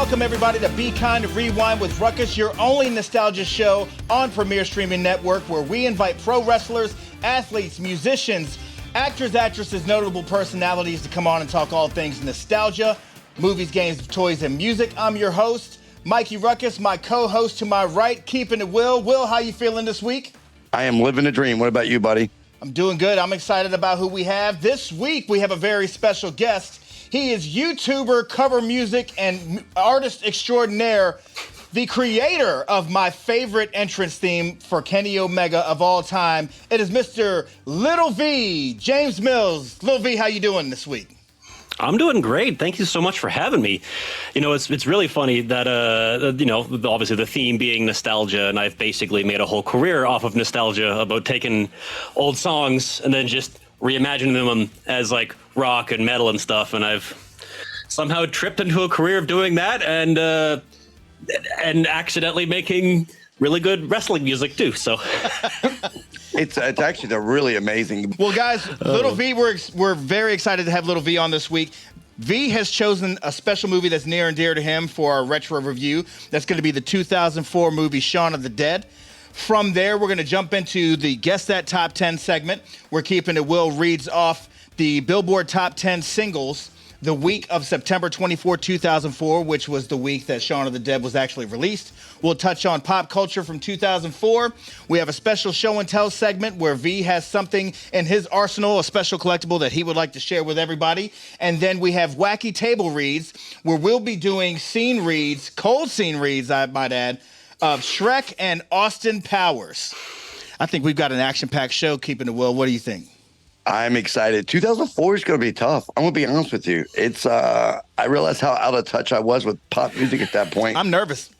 Welcome, everybody, to Be Kind of Rewind with Ruckus, your only nostalgia show on Premier Streaming Network, where we invite pro wrestlers, athletes, musicians, actors, actresses, notable personalities to come on and talk all things nostalgia, movies, games, toys, and music. I'm your host, Mikey Ruckus, my co-host to my right, keeping it Will. Will, how you feeling this week? I am living a dream. What about you, buddy? I'm doing good. I'm excited about who we have. This week, we have a very special guest. He is YouTuber, cover music, and artist extraordinaire, the creator of my favorite entrance theme for Kenny Omega of all time. It is Mr. Little V, James Mills. Little V, how you doing this week? I'm doing great. Thank you so much for having me. You know, it's really funny that, obviously the theme being nostalgia, and I've basically made a whole career off of nostalgia about taking old songs and then just reimagining them as like rock and metal and stuff. And I've somehow tripped into a career of doing that and accidentally making really good wrestling music too. So it's actually really amazing. Well, guys, Little V, we're very excited to have Little V on this week. V has chosen a special movie that's near and dear to him for our retro review. That's going to be the 2004 movie Shaun of the Dead. From there, we're going to jump into the Guess That Top 10 segment. We're keeping it. Will reads off the Billboard Top 10 singles the week of September 24, 2004, which was the week that Shaun of the Dead was actually released. We'll touch on pop culture from 2004. We have a special show and tell segment where V has something in his arsenal, a special collectible that he would like to share with everybody. And then we have wacky table reads, where we'll be doing scene reads, cold scene reads, I might add, of Shrek and Austin Powers. I think we've got an action-packed show, keeping it Will. What do you think? I'm excited. 2004 is going to be tough. I'm going to be honest with you. It's I realized how out of touch I was with pop music at that point. I'm nervous.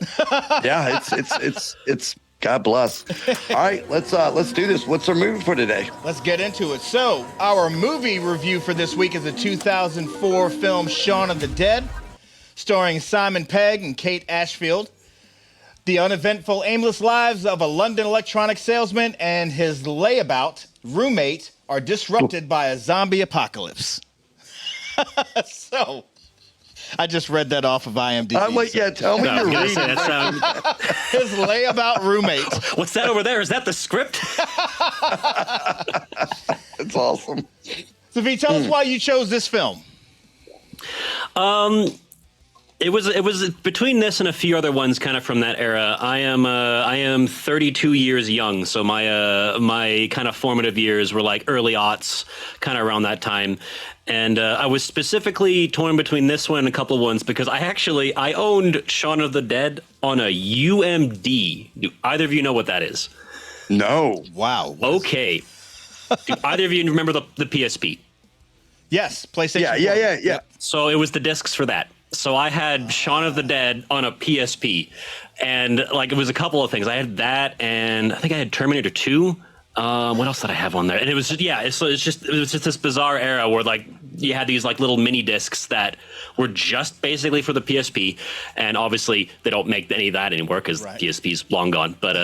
Yeah, it's God bless. All right, let's do this. What's our movie for today? Let's get into it. So, our movie review for this week is the 2004 film Shaun of the Dead, starring Simon Pegg and Kate Ashfield. The uneventful, aimless lives of a London electronics salesman and his layabout roommate are disrupted by a zombie apocalypse. So, I just read that off of IMDb. I'm like, yeah, tell me you're reading. His layabout roommate. What's that over there? Is that the script? It's awesome. So, V, tell us why you chose this film. It was between this and a few other ones kind of from that era. I am 32 years young, so my kind of formative years were like early aughts, kind of around that time. And I was specifically torn between this one and a couple of ones because I owned Shaun of the Dead on a UMD. Do either of you know what that is? No. Wow. Okay. Do either of you remember the PSP? Yes, PlayStation. Yeah. So it was the discs for that. So I had Shaun of the Dead on a PSP, and like it was a couple of things. I had that, and I think I had Terminator 2. What else did I have on there? And it was just, it was just this bizarre era where like you had these like little mini discs that were just basically for the PSP, and obviously they don't make any of that anymore because PSP's long gone. But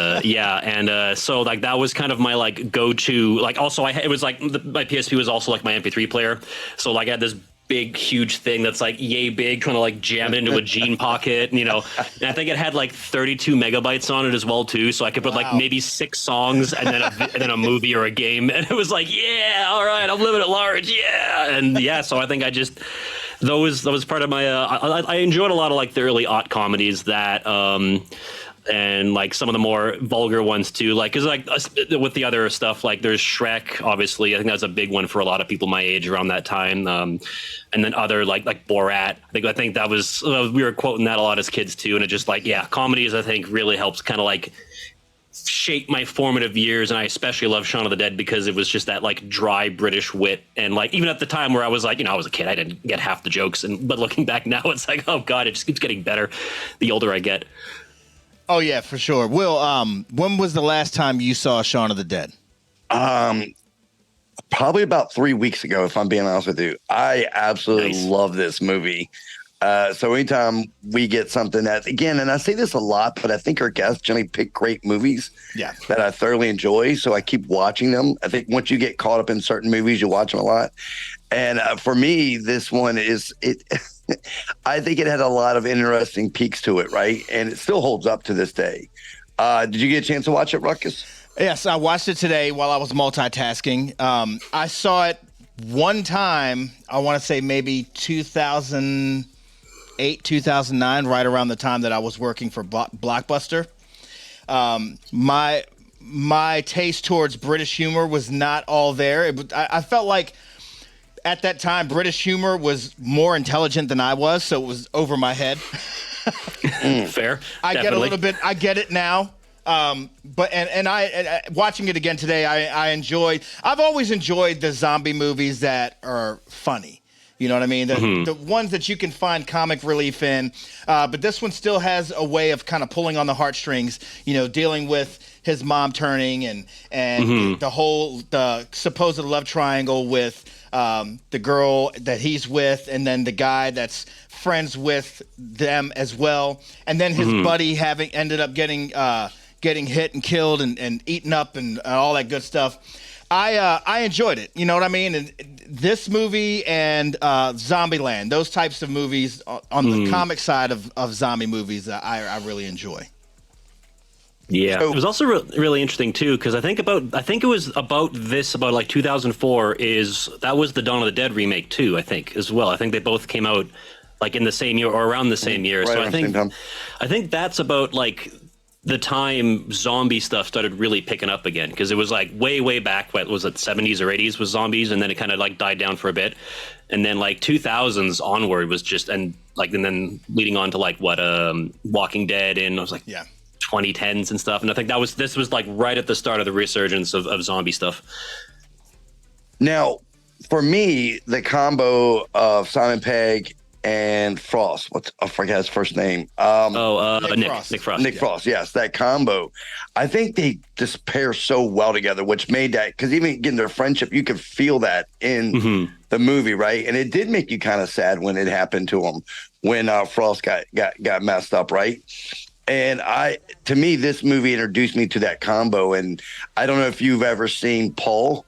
so like that was kind of my like go-to. Like also it was like my PSP was also like my MP3 player, so like I had this big huge thing that's like yay big, trying to like jam it into a jean pocket, and I think it had like 32 megabytes on it as well too, so I could put like maybe 6 songs and then a movie or a game, and it was like, yeah, all right, I'm living at large, yeah. And yeah, so I think I just that was part of my I enjoyed a lot of like the early aught comedies that and like some of the more vulgar ones too, like because like with the other stuff, like there's Shrek, obviously I think that's a big one for a lot of people my age around that time, and then other like Borat. I think that was we were quoting that a lot as kids too, and it just like comedies I think really helps kind of like shape my formative years. And I especially love Shaun of the Dead because it was just that like dry British wit, and like even at the time where I was like, I was a kid, I didn't get half the jokes, but looking back now it's like, oh god, it just keeps getting better the older I get. Oh yeah, for sure. Will, when was the last time you saw Shaun of the Dead? Probably about 3 weeks ago, if I'm being honest with you. I absolutely love this movie. So anytime we get something that, again, and I say this a lot, but I think our guests generally pick great movies that I thoroughly enjoy. So I keep watching them. I think once you get caught up in certain movies, you watch them a lot. And for me, this one is it. I think it had a lot of interesting peaks to it, right? And it still holds up to this day. Did you get a chance to watch it, Ruckus? Yes, I watched it today while I was multitasking. I saw it one time, I want to say maybe 2008, 2009, right around the time that I was working for Blockbuster. My taste towards British humor was not all there. I felt like at that time, British humor was more intelligent than I was, so it was over my head. Fair. I get a little bit. I get it now. But I watching it again today, I've always enjoyed the zombie movies that are funny. You know what I mean? The ones that you can find comic relief in. But this one still has a way of kind of pulling on the heartstrings, dealing with his mom turning and the supposed love triangle with the girl that he's with, and then the guy that's friends with them as well. And then his buddy having ended up getting hit and killed and eaten up and all that good stuff. I enjoyed it. You know what I mean? And this movie and Zombieland, those types of movies on the comic side of zombie movies, I really enjoy. Yeah, it was also really interesting too, because I think it was about like 2004 that was the Dawn of the Dead remake too. I think as well. I think they both came out like in the same year or around the same year. Right, so I think that's about like the time zombie stuff started really picking up again, because it was like way back. What was it, 70s or 80s was zombies, and then it kind of like died down for a bit, and then like 2000s onward was just and then leading on to like Walking Dead, and I was like 2010s and stuff. And I think this was like right at the start of the resurgence of zombie stuff. Now, for me, the combo of Simon Pegg and Frost, I forget his first name. Nick Frost. Nick Frost, yes, that combo. I think they just pair so well together, which made that, because even getting their friendship, you could feel that in the movie, right? And it did make you kind of sad when it happened to him, when Frost got messed up, right? And to me, this movie introduced me to that combo. And I don't know if you've ever seen Paul,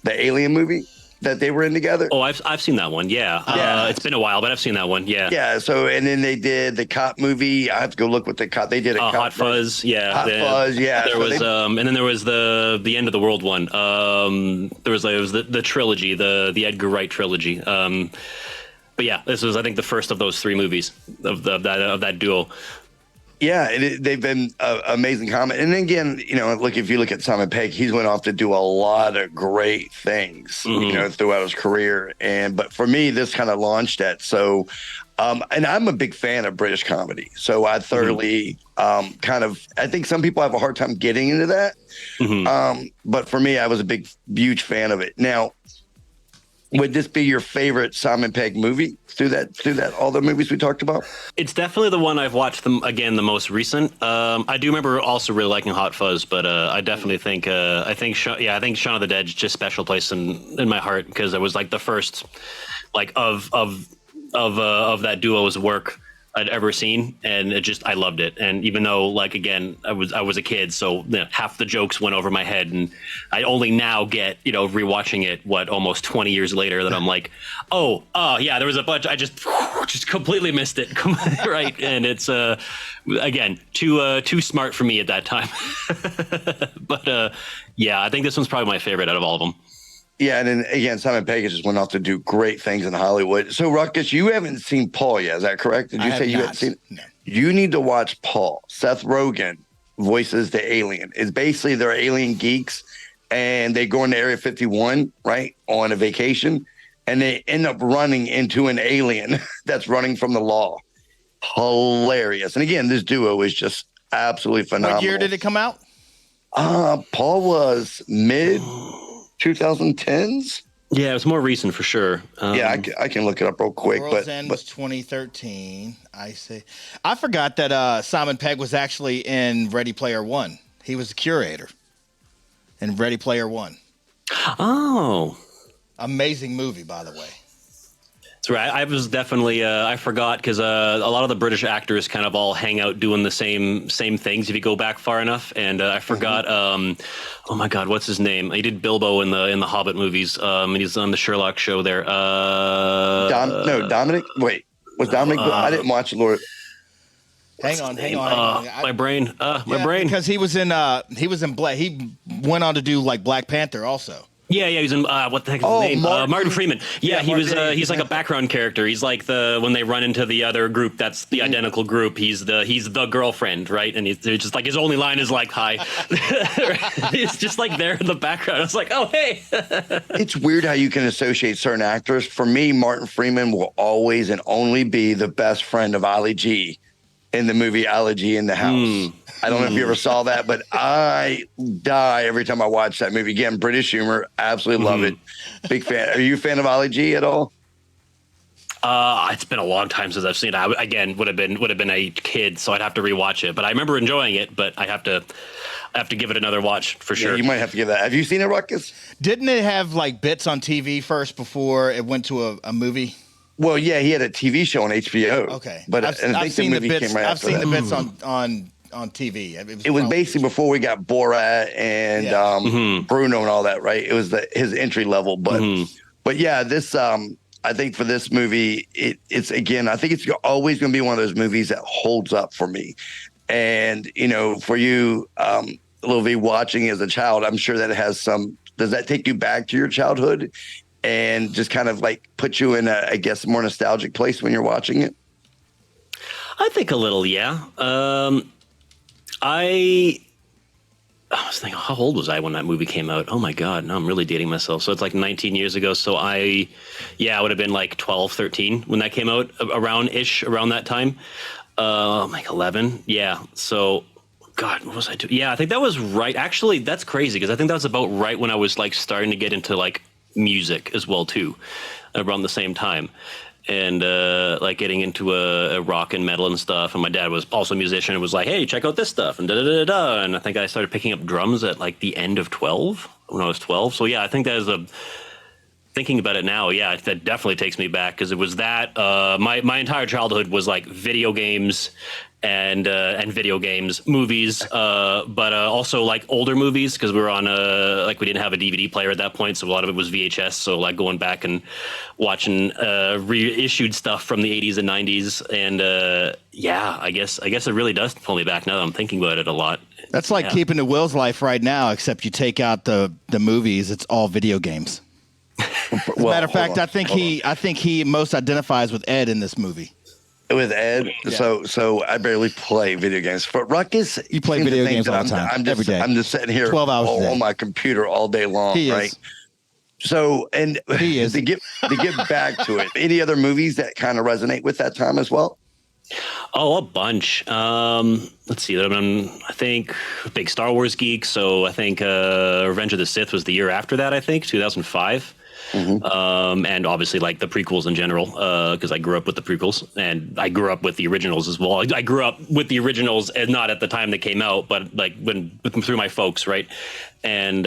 the Alien movie that they were in together. Oh, I've seen that one. Yeah. It's been a while, but I've seen that one. Yeah. Yeah. So, and then they did the cop movie. I have to go look what the cop, they did a cop. Hot Fuzz. Yeah. Hot Fuzz. Yeah. There was, and then there was the End of the World one. It was the trilogy, the Edgar Wright trilogy. But yeah, this was, I think, the first of those three movies of that duo. Yeah, they've been amazing comment. And then again, look, if you look at Simon Pegg, he's went off to do a lot of great things, throughout his career. But for me, this kind of launched that. So, and I'm a big fan of British comedy. So I thoroughly I think some people have a hard time getting into that. But for me, I was a huge fan of it. Now, would this be your favorite Simon Pegg movie through that all the movies we talked about? It's definitely the one I've watched the most recent. I do remember also really liking Hot Fuzz, but I definitely think Shaun of the Dead is just special place in my heart, because it was like the first like of that duo's work I'd ever seen, and I loved it. And even though, like, again, I was a kid, so half the jokes went over my head, and I only now get, rewatching it almost 20 years later, that I'm like, oh yeah, there was a bunch I just completely missed it. Right. And it's again too smart for me at that time. But yeah, I think this one's probably my favorite out of all of them. Yeah, and then again, Simon Pegg just went off to do great things in Hollywood. So, Ruckus, you haven't seen Paul yet, is that correct? Did you say you hadn't seen it? No. You need to watch Paul. Seth Rogen voices the alien. It's basically they're alien geeks, and they go into Area 51, right, on a vacation, and they end up running into an alien that's running from the law. Hilarious. And again, this duo is just absolutely phenomenal. What year did it come out? Paul was mid 2010s. Yeah, it was more recent for sure. Yeah, I can look it up real quick. World's End was 2013. I forgot that Simon Pegg was actually in Ready Player One. He was the curator in Ready Player One. Oh, amazing movie, by the way. So I was definitely I forgot because a lot of the British actors kind of all hang out doing the same things if you go back far enough. And I forgot. Oh my God, what's his name? He did Bilbo in the Hobbit movies. And he's on the Sherlock show there. Dominic. Wait, was Dominic? I didn't watch Lord. Hang on. My brain. My brain. Because he was in Black. He went on to do like Black Panther also. Yeah, he's in what the heck is his name? Martin Freeman. Yeah, he's like a background character. He's like when they run into the other group, that's the identical group. He's the girlfriend, right? And he's just like his only line is like hi. He's just like there in the background. I was like, oh hey. It's weird how you can associate certain actors. For me, Martin Freeman will always and only be the best friend of Ali G in the movie Ali G in the House. I don't know if you ever saw that, but I die every time I watch that movie. Again, British humor, absolutely love it. Big fan. Are you a fan of Ali G at all? It's been a long time since I've seen it. I again would have been a kid, so I'd have to rewatch it. But I remember enjoying it. But I have to give it another watch for sure. Yeah, you might have to give that. Have you seen it, Ruckus? Didn't it have like bits on TV first before it went to a movie? Well, yeah, he had a TV show on HBO. Okay, but I've seen the bits. I've seen the bits on TV. It was basically before we got Borat and Bruno and all that, right? It was his entry level, but yeah, this I think for this movie, it's again, I think it's always going to be one of those movies that holds up for me. And for you, Lil V, watching as a child, I'm sure that it has some. Does that take you back to your childhood and just kind of like put you in I guess, more nostalgic place when you're watching it? I think a little, yeah. I was thinking, how old was I when that movie came out? Oh my God, now I'm really dating myself. So it's like 19 years ago. So I would have been like 12, 13 when that came out, around that time. Like 11. Yeah. So, God, what was I doing? Yeah, I think that was right. Actually, that's crazy because I think that was about right when I was like starting to get into like music as well too, around the same time. And like getting into a rock and metal and stuff. And my dad was also a musician and was like, hey, check out this stuff and da-da-da-da. And I think I started picking up drums at like the end of 12, when I was 12. So yeah, I think that is thinking about it now, yeah, that definitely takes me back because it was that my entire childhood was like video games and video games, movies, but also like older movies because we were on like we didn't have a DVD player at that point, so a lot of it was VHS. So like going back and watching reissued stuff from the 80s and 90s, and yeah, I guess it really does pull me back now that I'm thinking about it a lot. That's like keeping to Will's life right now, except you take out the movies, it's all video games. As a matter of fact, I think he most identifies with Ed in this movie. With Ed, yeah. So I barely play video games. For Ruckus, you play video games all the time, every day. I'm just sitting here 12 hours on my computer all day long, right? So, and he is. to get back to it, any other movies that kind of resonate with that time as well? Oh, a bunch. Let's see. I think big Star Wars geek. So I think Revenge of the Sith was the year after that. I think 2005. Mm-hmm. And obviously like the prequels in general, because I grew up with the prequels and I grew up with the originals as well. I grew up with the originals and not at the time they came out, but like through my folks, right? And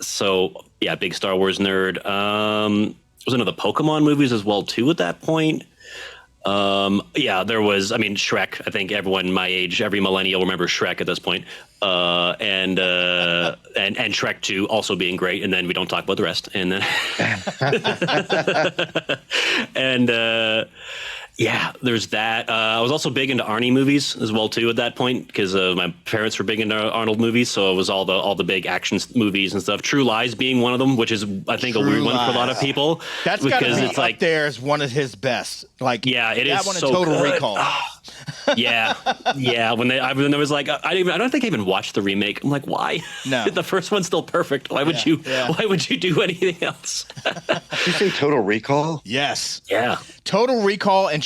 so yeah, big Star Wars nerd. Was into the Pokemon movies as well too at that point. Yeah, there was, I mean, Shrek. I think everyone my age, every millennial remembers Shrek at this point. And Shrek 2 also being great. And then we don't talk about the rest. And then, and, yeah, there's that. I was also big into Arnie movies as well too at that point because my parents were big into Arnold movies, so it was all the big action movies and stuff. True Lies being one of them, which is I think a weird one for a lot of people. That's because it's like there is one of his best. Like yeah, it that is one so in Total good. Recall. Yeah. When there was like I don't think I even watched the remake. I'm like, why? No, the first one's still perfect. Why would you? Yeah. Why would you do anything else? Did you say Total Recall? Yes. Yeah. Total Recall and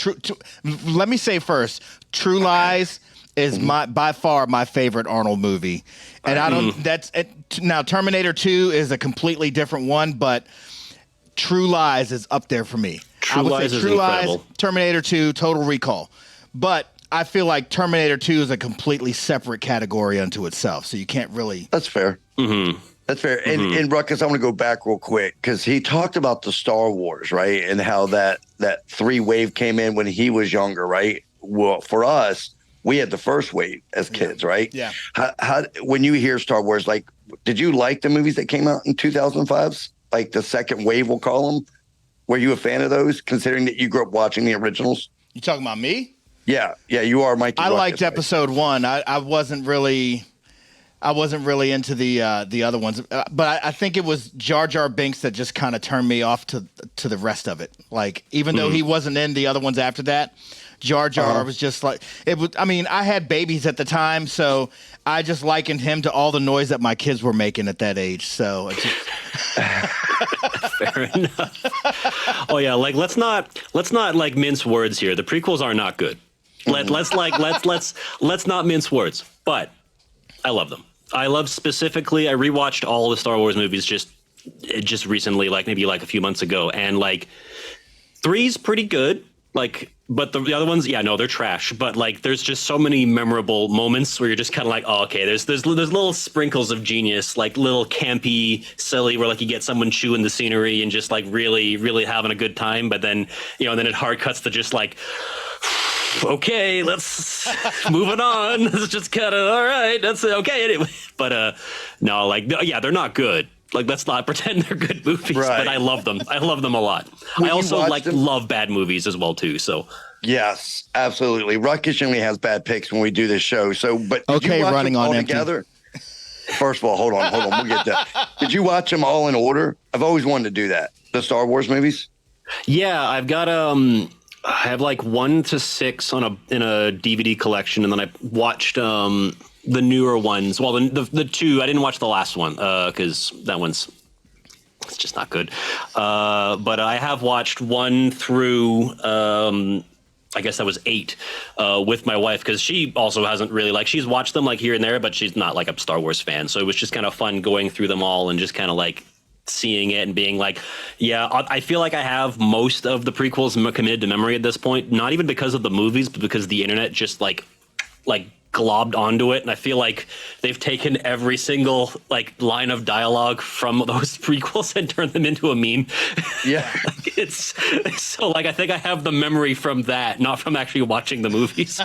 let me say first, True Lies is by far my favorite Arnold movie, and I don't. That's now Terminator 2 is a completely different one, but True Lies is up there for me. True Lies is incredible. Lies, Terminator 2, Total Recall, but I feel like Terminator 2 is a completely separate category unto itself, so you can't really. That's fair. Mm-hmm. That's fair. And Ruckus, I want to go back real quick because he talked about the Star Wars, right? And how that 3 wave came in when he was younger, right? Well, for us, we had the first wave as kids, right? Yeah. How when you hear Star Wars, like, did you like the movies that came out in 2005s? Like the second wave, we'll call them. Were you a fan of those, considering that you grew up watching the originals? You talking about me? Yeah, you are, Mikey. I Ruckus, liked episode 1. I wasn't really into the other ones, but I think it was Jar Jar Binks that just kind of turned me off to the rest of it. Like, even though he wasn't in the other ones after that, Jar Jar was just like it was. I mean, I had babies at the time, so I just likened him to all the noise that my kids were making at that age. So it's just... Fair enough. Oh yeah, like let's not like mince words here. The prequels are not good. Let's not mince words. But I love them. I rewatched all the Star Wars movies just recently, like maybe like a few months ago, and like 3's pretty good. Like, but the other ones, yeah, no, they're trash. But like, there's just so many memorable moments where you're just kind of like, oh, okay, there's little sprinkles of genius, like little campy, silly, where like you get someone chewing the scenery and just like really, really having a good time. But then, then it hard cuts to just like, okay, let's moving on. It's just kind of all right. That's okay anyway. But no, like, yeah, they're not good. Like, let's not pretend they're good movies, but I love them. I love them a lot. I also love bad movies as well too. So yes, absolutely. Ruckus generally has bad picks when we do this show. So, but did you watch running them all on empty. together? First of all, hold on, we'll get that. Did you watch them all in order? I've always wanted to do that. The Star Wars movies. Yeah, I've got I have like 1 to 6 in a DVD collection, and then I watched the newer ones. Well, the 2, I didn't watch the last one because that one's it's just not good. But I have watched 1 through I guess that was 8 with my wife, because she also hasn't really she's watched them like here and there, but she's not like a Star Wars fan. So it was just kind of fun going through them all and just kind of like seeing it and being like, yeah, I feel like I have most of the prequels committed to memory at this point, not even because of the movies, but because the internet just like globbed onto it, and I feel like they've taken every single line of dialogue from those prequels and turned them into a meme. Yeah. It's so I think I have the memory from that, not from actually watching the movies.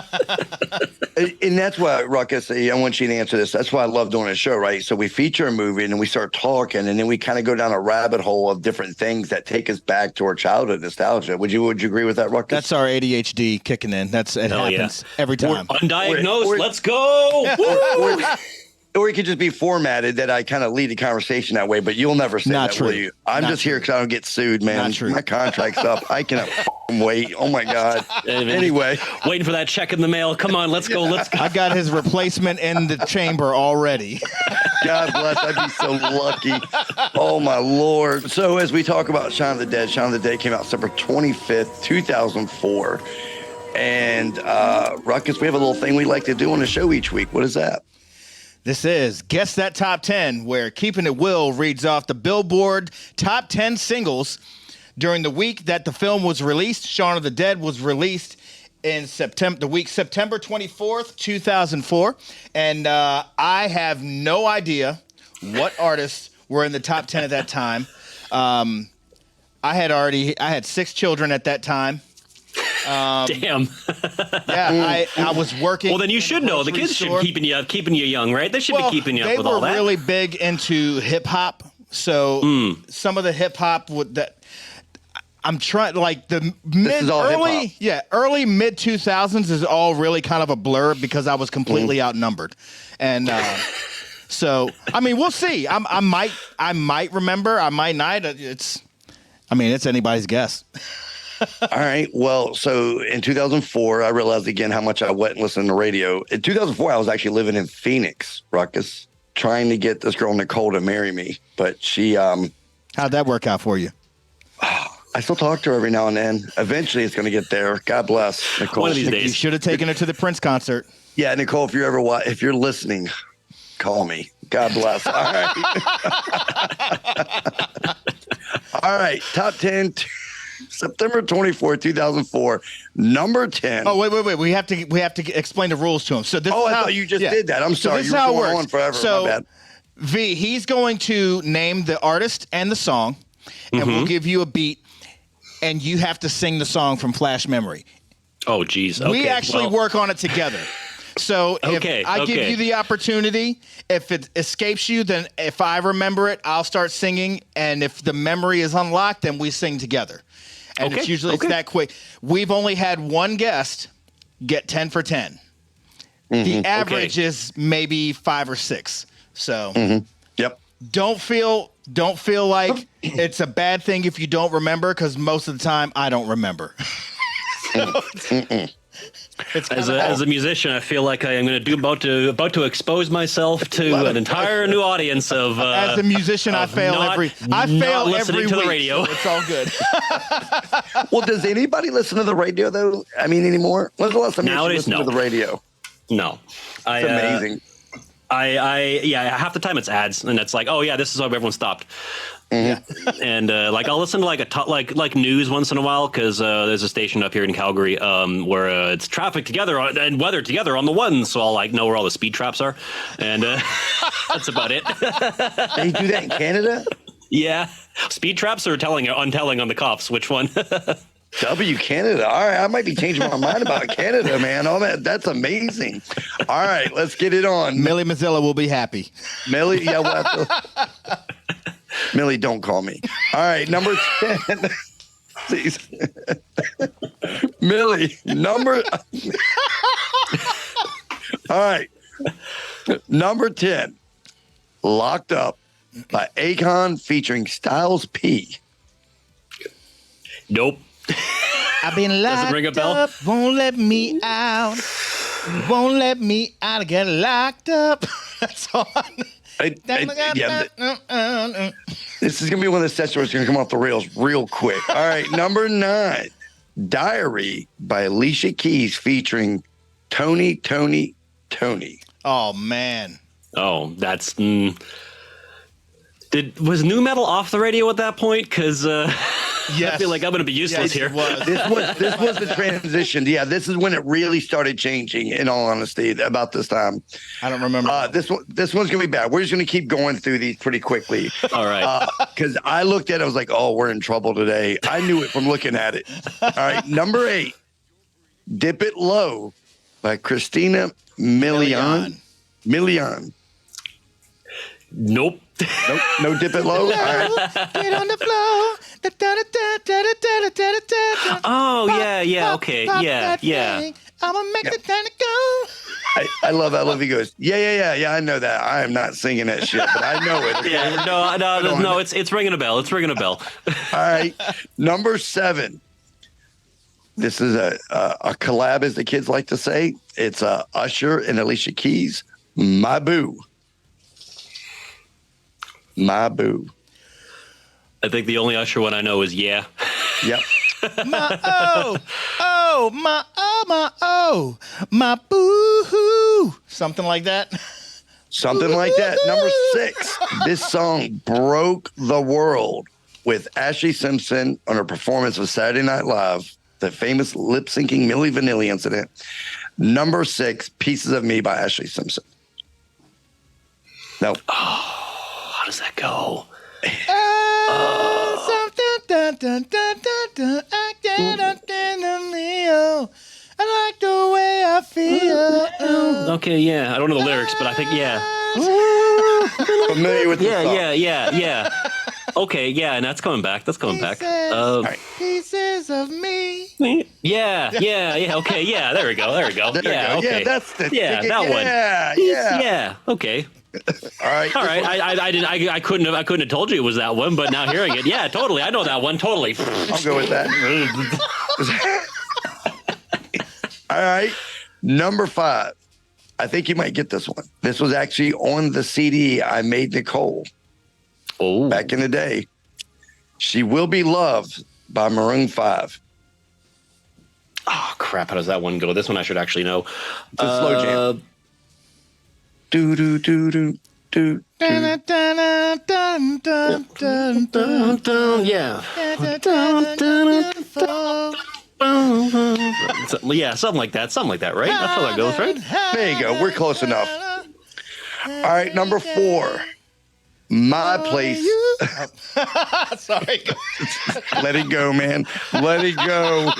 And that's why, Ruckus, I want you to answer this. That's why I love doing a show, right? So we feature a movie and then we start talking, and then we kind of go down a rabbit hole of different things that take us back to our childhood nostalgia. Would you agree with that, Ruckus? That's our ADHD kicking in. It happens every time. We're undiagnosed. Let's go. Or it could just be formatted that I kind of lead the conversation that way, but you'll never say Not that, true. will you? I'm Not just true. here because I don't get sued, man. Not true. My contract's up. I cannot wait. Oh, my God. Anyway. Waiting for that check in the mail. Come on, let's go. Let's go. I got his replacement in the chamber already. God bless. I'd be so lucky. Oh, my Lord. So as we talk about Shaun of the Dead came out September 25th, 2004. And Ruckus, we have a little thing we like to do on the show each week. What is that? This is Guess That Top 10, where Keeping It Will reads off the Billboard Top 10 singles during the week that the film was released. Shaun of the Dead was released in September 24th, 2004. And I have no idea what artists were in the top 10 at that time. I had 6 children at that time. Damn. Yeah, I was working. Well, then you should know. The kids should be keeping you young, right? They should be keeping you up with all that. They were really big into hip hop, so some of the hip hop that I'm trying, like the early mid 2000s is all really kind of a blur because I was completely outnumbered, and so I mean we'll see. I might remember, I might not. It's anybody's guess. All right. Well, so in 2004, I realized again how much I went and listened to radio. In 2004, I was actually living in Phoenix, Ruckus, trying to get this girl Nicole to marry me. But she, how'd that work out for you? I still talk to her every now and then. Eventually, it's going to get there. God bless Nicole. One of these days. You should have taken her to the Prince concert. Yeah, Nicole, if you're listening, call me. God bless. All right. All right. Top 10. September 24, 2004, number 10. Oh, wait. We have to explain the rules to him. So this I thought you just did that. I'm sorry. So this you is how were it going works. on forever. So my bad. V, he's going to name the artist and the song, and we'll give you a beat, and you have to sing the song from Flash Memory. Oh, geez. Okay, we actually work on it together. So if I give you the opportunity, if it escapes you, then if I remember it, I'll start singing. And if the memory is unlocked, then we sing together. And it's usually it's that quick. We've only had one guest get 10 for 10. The average is maybe 5 or 6. So Yep. don't feel like it's a bad thing if you don't remember, because most of the time I don't remember. As a musician, I feel like I am going to about to expose myself to an entire new audience of. As a musician, I fail every listening to week, the radio. so it's all good. Well, does anybody listen to the radio though? I mean, anymore? When's the last time you listened to the radio? No, It's amazing. Half the time it's ads, and it's like, oh yeah, this is why everyone stopped. And like I'll listen to like news once in a while, because there's a station up here in Calgary where it's traffic together and weather together on the one, so I'll like know where all the speed traps are, and that's about it. They do that in Canada? Yeah, speed traps or untelling on the cops. Which one? W Canada. All right, I might be changing my mind about Canada, man. All that's amazing. All right, let's get it on. Millie Mazzilla will be happy. Millie, yeah, Millie, don't call me. All right, number 10. Please. Millie, number. All right. Number 10. Locked Up by Akon featuring Styles P. Nope. I've been locked ring a bell? up, won't let me out. Won't let me out, I get locked up. That's on. This is going to be one of the sets where it's going to come off the rails real quick. All right, number 9, Diary by Alicia Keys featuring Tony. Oh, man. Oh, that's. Was nu metal off the radio at that point? Because I feel like I'm going to be useless here. This was the transition. Yeah, this is when it really started changing, in all honesty, about this time. I don't remember. This one's going to be bad. We're just going to keep going through these pretty quickly. All right. Because I looked at it, I was like, oh, we're in trouble today. I knew it from looking at it. All right, number 8, Dip It Low by Christina Milian. Nope. Nope, no Dip It Low. All right. Get on the floor. Oh, yeah, okay, yeah. I'ma make the time to go. I love he goes, yeah, I know that. I am not singing that shit, but I know it. Okay? Yeah, no, it's ringing a bell. It's ringing a bell. All right, number 7. This is a collab, as the kids like to say. It's Usher and Alicia Keys, My Boo. My Boo. I think the only Usher one I know is Yeah. Yep. My boo-hoo. Something like that. Something like that. Number 6. This song broke the world with Ashley Simpson on her performance of Saturday Night Live, the famous lip-syncing Milli Vanilli incident. Number 6, Pieces of Me by Ashley Simpson. No. How does that go? I like the way I feel. Okay, yeah. I don't know the lyrics, but I think, yeah. Familiar with the song. Yeah. Okay, yeah, and that's coming back. Pieces of me. Yeah. Okay, yeah. There we go. There you go. Okay. Yeah, that's the that one. Yeah. Okay. All right. I couldn't have told you it was that one, but now hearing it, yeah, totally. I know that one. Totally. I'll go with that. All right. Number 5. I think you might get this one. This was actually on the CD I made Nicole back in the day. She Will Be Loved by Maroon 5. Oh, crap. How does that one go? This one I should actually know. It's a slow jam. Do do do do do. Yeah. Yeah, something like that, right? That's how that goes, right? There you go. We're close enough. All right, number 4. My place. Sorry. Let it go, man. Let it go.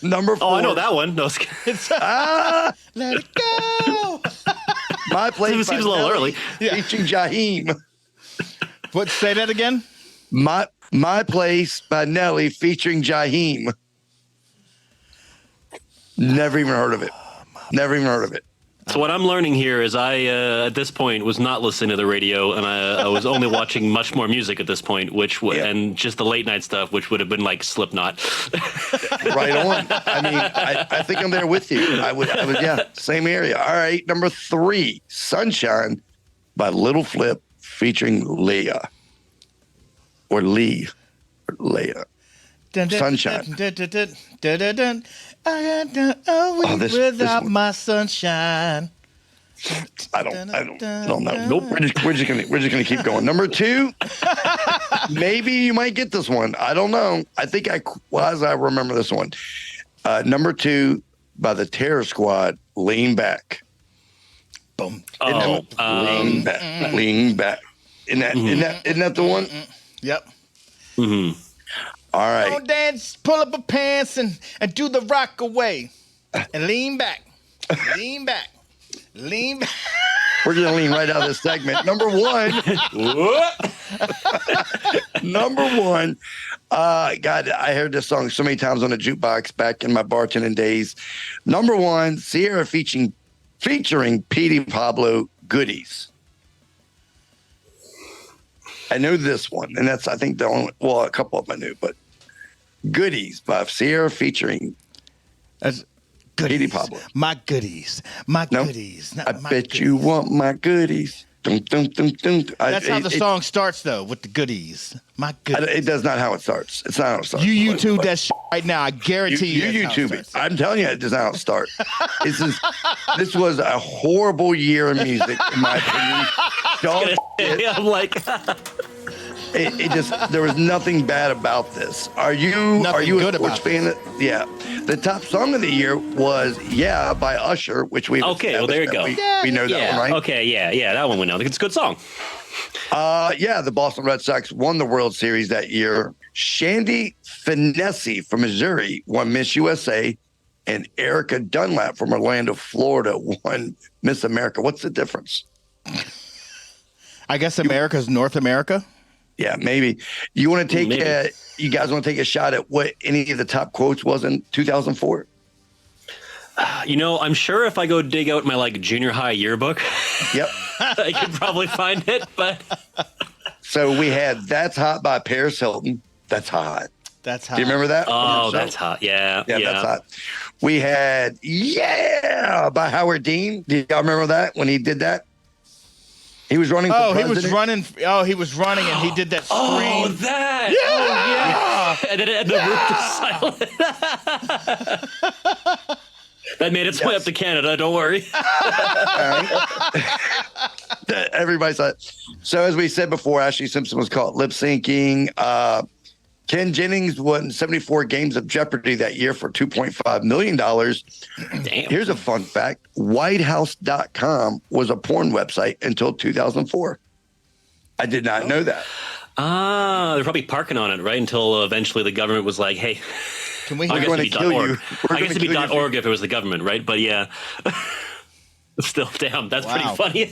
Number 4. Oh, I know that one. No, Let it go. My place. It seems a little early. Featuring Jaheim. What? Say that again. My Place by Nelly featuring Jaheim. Never even heard of it. Never even heard of it. So what I'm learning here is I, at this point, was not listening to the radio, and I was only watching much more music at this point, and just the late night stuff, which would have been like Slipknot. Right on. I mean, I think I'm there with you. I would, yeah, same area. All right, number 3, Sunshine by Little Flip featuring Leah. Or Lee. Or Leah. Sunshine. I got no week without my sunshine. I don't know. Nope. We're just gonna keep going. Number 2. Maybe you might get this one. I don't know. I think I remember this one. Number 2 by the Terror Squad, Lean Back. Boom. Lean back. Lean back. Isn't that the one? Yep. Mm-hmm. All right. Don't dance, pull up a pants and do the rock away. And lean back. Lean back. Lean back. We're going to lean right out of this segment. Number 1. Number 1. God, I heard this song so many times on the jukebox back in my bartending days. Number 1, Sierra featuring Petey Pablo, Goodies. I know this one, and that's, I think, the only, well, a couple of them I knew, but Goodies by Sierra featuring Petey Pablo. My goodies. My goodies. I bet you want my goodies. Dun, dun, dun, dun. That's how the song starts, though, with the goodies. My goodies. It does not how it starts. It's not how it starts. You YouTube that shit right now. I guarantee you. You YouTube it. I'm telling you, it does not how it starts. This was a horrible year of music, in my opinion. I'm like, it just, there was nothing bad about this. Are you a sports fan? Yeah. The top song of the year was "Yeah" by Usher, which we okay. Well, there you go. We know that one, right? Okay, yeah, that one we know. It's a good song. The Boston Red Sox won the World Series that year. Shandy Finessi from Missouri won Miss USA, and Erica Dunlap from Orlando, Florida won Miss America. What's the difference? I guess America's North America. Yeah, maybe. You want to take you guys want to take a shot at what any of the top quotes was in 2004? I'm sure if I go dig out my junior high yearbook, yep, I could probably find it. But so we had "That's Hot" by Paris Hilton. That's hot. That's hot. Do you remember that? Oh, that's hot. Yeah, that's hot. We had "Yeah" by Howard Dean. Do y'all remember that when he did that? He was running. He was running. Oh, he was running, and he did that scream. Oh, that. Yeah. And then the roof was silent. That made its way up to Canada. Don't worry. Everybody saw it. So as we said before, Ashley Simpson was caught lip syncing. Ken Jennings won 74 games of Jeopardy that year for $2.5 million. Damn. Here's a fun fact. Whitehouse.com was a porn website until 2004. I did not know that. They're probably parking on it, right? Until eventually the government was like, hey, can we I guess it'd be .org. I guess it'd be .org if it was the government, right? But yeah. Still, damn, that's pretty funny.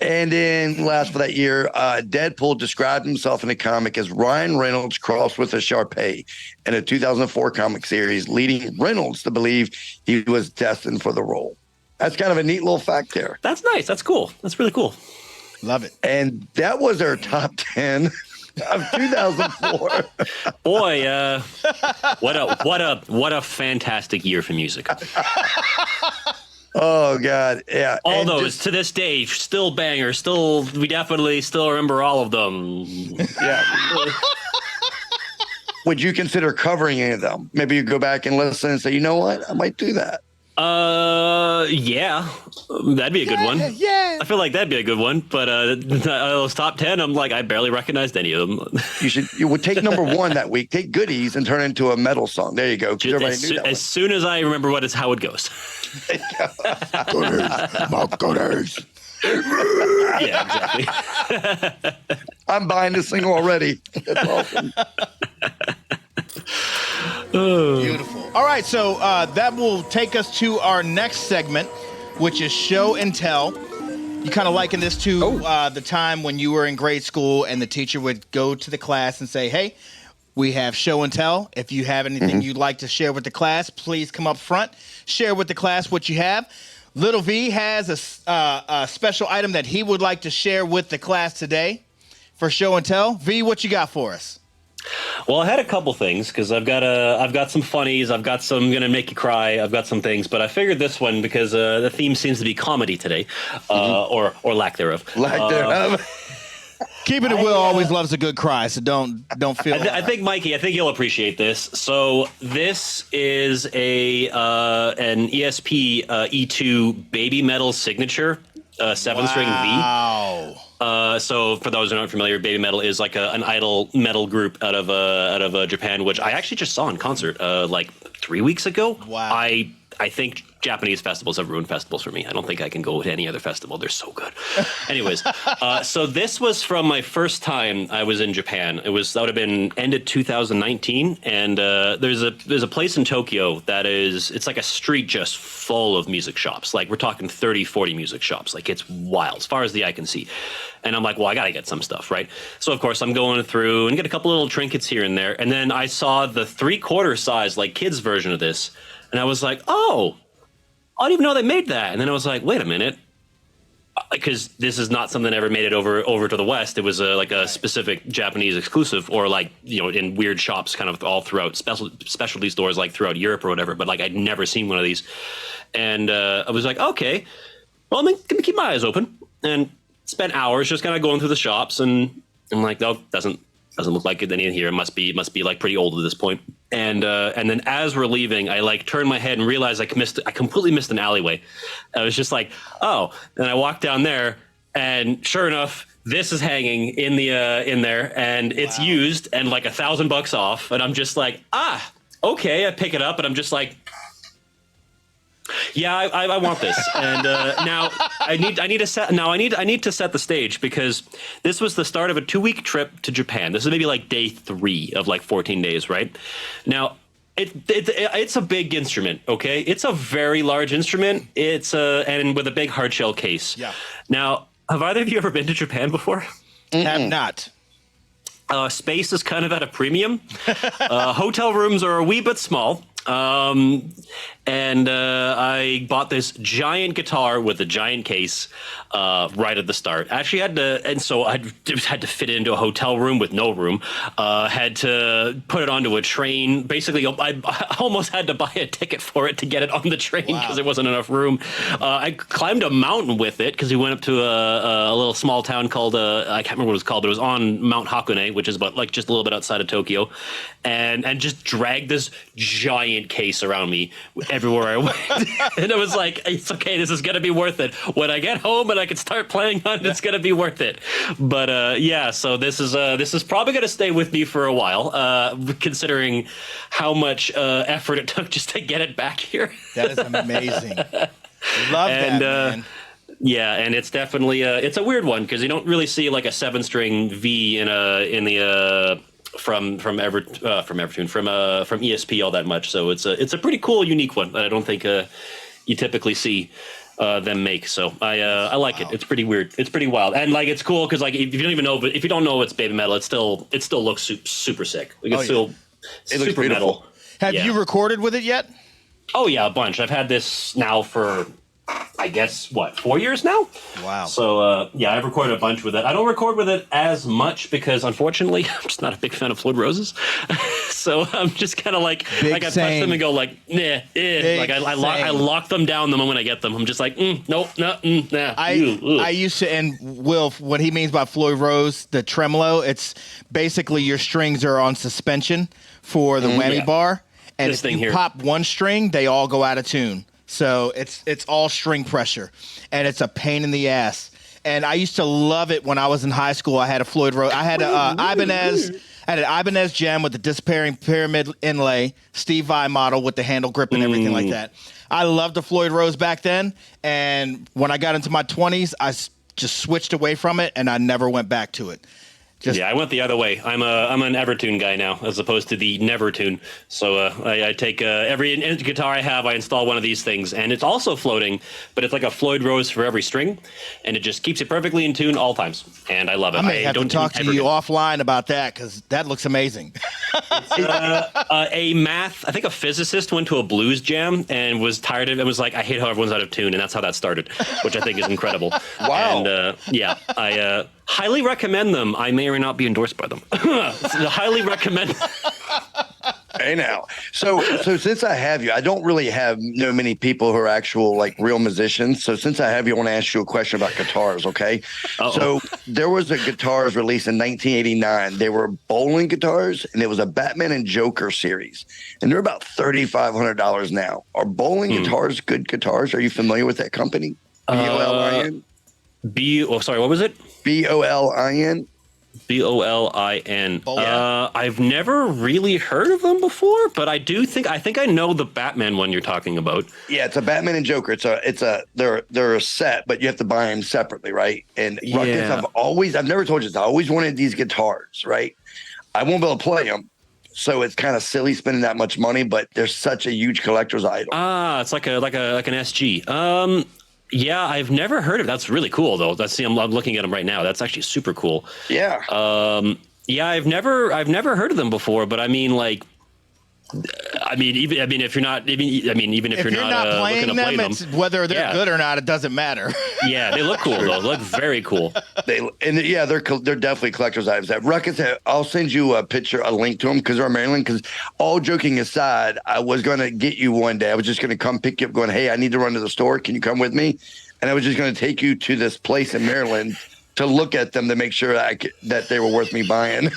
And then last for that year, Deadpool described himself in the comic as Ryan Reynolds crossed with a Sharpay in a 2004 comic series, leading Reynolds to believe he was destined for the role. That's kind of a neat little fact there. That's nice. That's cool. That's really cool. Love it. And that was our top 10 of 2004. Boy, what a fantastic year for music. Oh God, yeah. All those to this day still bangers. We definitely still remember all of them. Yeah. Would you consider covering any of them? Maybe you go back and listen and say, you know what, I might do that. Yeah, that'd be a good one. Yeah. I feel like that'd be a good one. But those top 10, I'm like, I barely recognized any of them. You would take number 1 that week, take Goodies, and turn it into a metal song. There you go. As soon as I remember how it goes. Goodies, my goodies. Yeah, exactly. I'm buying this thing already. That's awesome. Beautiful. All right, so that will take us to our next segment, which is show and tell. You kind of liken this to the time when you were in grade school and the teacher would go to the class and say, hey, we have show and tell. If you have anything you'd like to share with the class, please come up front, share with the class what you have. Little V has a special item that he would like to share with the class today for show and tell. V, what you got for us? Well, I had a couple things because I've got some funnies, I've got some gonna make you cry, I've got some things, but I figured this one because the theme seems to be comedy today, or lack thereof. Lack thereof. Keeping it Will always loves a good cry, so don't feel. I think Mikey, I think you'll appreciate this. So this is an ESP E2 Baby Metal signature 7-string V. Wow. So for those who aren't familiar, Baby Metal is like an idol metal group out of Japan, which I actually just saw in concert like 3 weeks ago. Wow. I think Japanese festivals have ruined festivals for me. I don't think I can go to any other festival. They're so good. Anyways, so this was from my first time I was in Japan. That would have been ended 2019, and there's a place in Tokyo it's like a street just full of music shops. Like we're talking 30, 40 music shops. Like it's wild as far as the eye can see. And I'm like, well, I got to get some stuff, right? So, of course, I'm going through and get a couple little trinkets here and there. And then I saw the 3/4 size, like, kids version of this. And I was like, oh, I didn't even know they made that. And then I was like, wait a minute. Because this is not something that ever made it over to the West. It was like a specific Japanese exclusive, or like, you know, in weird shops kind of all throughout specialty stores, like throughout Europe or whatever. But like I'd never seen one of these. And I was like, okay, well, I'm going to keep my eyes open. And spent hours just kind of going through the shops, and I'm like, oh, doesn't look like it any in here. It must be like pretty old at this point. And then as we're leaving, I like turned my head and realized I completely missed an alleyway. I was just like, oh, and I walked down there, and sure enough, this is hanging in there, and it's used and like $1,000 off. And I'm just like, okay. I pick it up, and I'm just like, yeah, I want this. And now I need to set the stage, because this was the start of a 2-week trip to Japan. This is maybe like day 3 of like 14 days, right? Now it's a big instrument, okay? It's a very large instrument. It's and with a big hard shell case. Yeah. Now, have either of you ever been to Japan before? Have not. Space is kind of at a premium. Hotel rooms are a wee bit small. And I bought this giant guitar with a giant case right at the start. Actually so I had to fit it into a hotel room with no room. Had to put it onto a train. Basically, I almost had to buy a ticket for it to get it on the train because there wasn't enough room. I climbed a mountain with it because we went up to a little small town called I can't remember what it was called, but it was on Mount Hakone, which is about like just a little bit outside of Tokyo, and just dragged this giant case around me everywhere I went. And it was like, it's okay, this is gonna be worth it. When I get home and I can start playing on it, it's gonna be worth it. But yeah, so this is probably gonna stay with me for a while, considering how much effort it took just to get it back here. That is amazing. Love that, man. Yeah, and it's definitely it's a weird one because you don't really see like a 7-string V in the from ESP all that much. So it's a pretty cool, unique one that I don't think you typically see them make. So I like it. It's pretty weird. It's pretty wild, and like it's cool because like if you don't know it's Baby Metal, it still looks super sick. Like it's still it looks super beautiful. metal. Have you recorded with it yet? Oh yeah, a bunch. I've had this now for, I guess, 4 years now? Wow. So, yeah, I've recorded a bunch with it. I don't record with it as much because, unfortunately, I'm just not a big fan of Floyd Roses. So I'm just kind of like, I touch them and go like, nah, like I lock them down the moment I get them. I'm just like, nope, nah. I used to, and Will, what he means by Floyd Rose, the tremolo, it's basically your strings are on suspension for the whammy bar. And if you pop one string, they all go out of tune. So it's all string pressure, and it's a pain in the ass. and I used to love it when I was in high school. I had a Floyd Rose. I had a Ibanez. I had an Ibanez gem with the disappearing pyramid inlay, Steve Vai model with the handle grip and everything like that. I loved the Floyd Rose back then, and when I got into my 20s, I just switched away from it, and I never went back to it. I went the other way. I'm an Evertune guy now, as opposed to the Nevertune. So I take every guitar I have, I install one of these things, and it's also floating, but it's like a Floyd Rose for every string, and it just keeps it perfectly in tune all times, and I love it. I may have to talk to you offline about that because that looks amazing. I think a physicist went to a blues jam and was tired of it and was like, I hate how everyone's out of tune, and that's how that started, which I think is incredible. Wow. And I highly recommend them. I may or may not be endorsed by them. Highly recommend. Hey now, so since I have you, I don't really know many people who are actual like real musicians. So since I have you, I want to ask you a question about guitars. Okay, so there was a guitars released in 1989. They were bowling guitars, and it was a Batman and Joker series, and they're about $3,500 now. Are bowling guitars good guitars? Are you familiar with that company? BOLIN. Sorry, what was it? BOLIN. BOLIN. Yeah. I've never really heard of them before, but I think I know the Batman one you're talking about. Yeah, it's a Batman and Joker. They're a set, but you have to buy them separately, right? And Ruckus, I've never told you this. I always wanted these guitars, right? I won't be able to play them, so it's kind of silly spending that much money. But they're such a huge collector's item. It's like an SG. Yeah, I've never heard of it. That's really cool, though. I'm looking at them right now. That's actually super cool. Yeah. I've never heard of them before, but I mean, like, even if you're not playing looking to play them, it's whether they're good or not, it doesn't matter. Yeah, they look cool though. They look very cool. They're definitely collector's items. That Ruckus, I'll send you a link to them because they're in Maryland. Because all joking aside, I was going to get you one day. I was just going to come pick you up, going, "Hey, I need to run to the store. Can you come with me?" And I was just going to take you to this place in Maryland to look at them to make sure that they were worth me buying.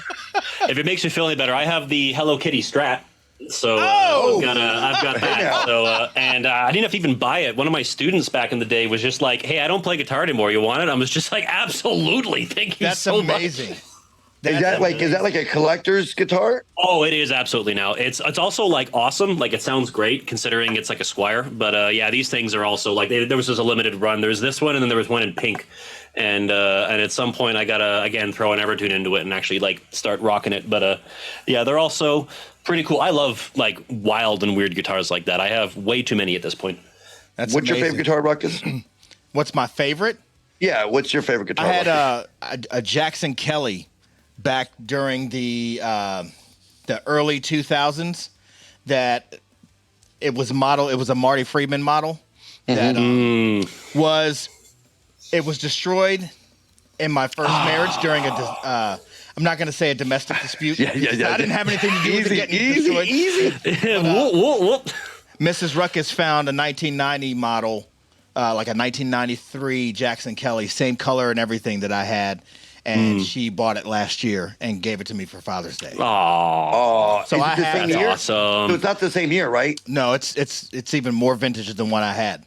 If it makes you feel any better, I have the Hello Kitty Strat. So I've got that. So and I didn't have to even buy it. One of my students back in the day was just like, "Hey, I don't play guitar anymore. You want it?" I was just like, "Absolutely, thank you so much." That's amazing. Is that like a collector's guitar? Oh, it is absolutely now. It's also like awesome. Like it sounds great considering it's like a Squire. But these things are also like there was just a limited run. There's this one, and then there was one in pink. And at some point I gotta again throw an Evertune into it and actually like start rocking it. But they're also pretty cool. I love like wild and weird guitars like that. I have way too many at this point. What's your favorite guitar, Ruckus? What's my favorite? Yeah, what's your favorite guitar? I had a Jackson Kelly back during the early 2000s. That it was a Marty Friedman model that was destroyed in my first marriage during I'm not going to say a domestic dispute. I didn't have anything to do with it getting destroyed. But, Mrs. Ruckus found a 1990 model, like a 1993 Jackson Kelly, same color and everything that I had. And she bought it last year and gave it to me for Father's Day. Oh, so I had it. Awesome. So it's not the same year, right? No, it's even more vintage than what I had.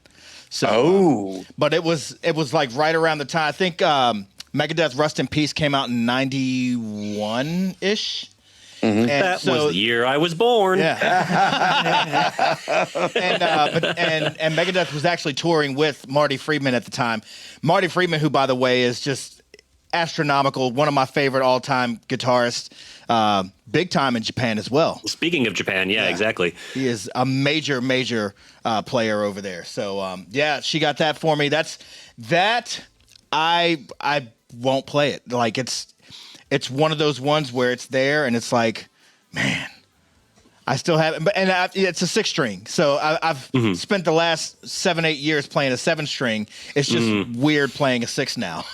So, but it was like right around the time. I think Megadeth Rust in Peace came out in 91-ish. Mm-hmm. That was the year I was born. Yeah. and Megadeth was actually touring with Marty Friedman at the time. Marty Friedman, who, by the way, is just astronomical, one of my favorite all-time guitarists, big time in Japan as well. Speaking of Japan, yeah, exactly. He is a major player over there. So she got that for me. I won't play it. Like it's one of those ones where it's there and it's like, man, I still have it. It's a 6-string. So I've spent the last 7-8 years playing a 7-string. It's just weird playing a 6 now.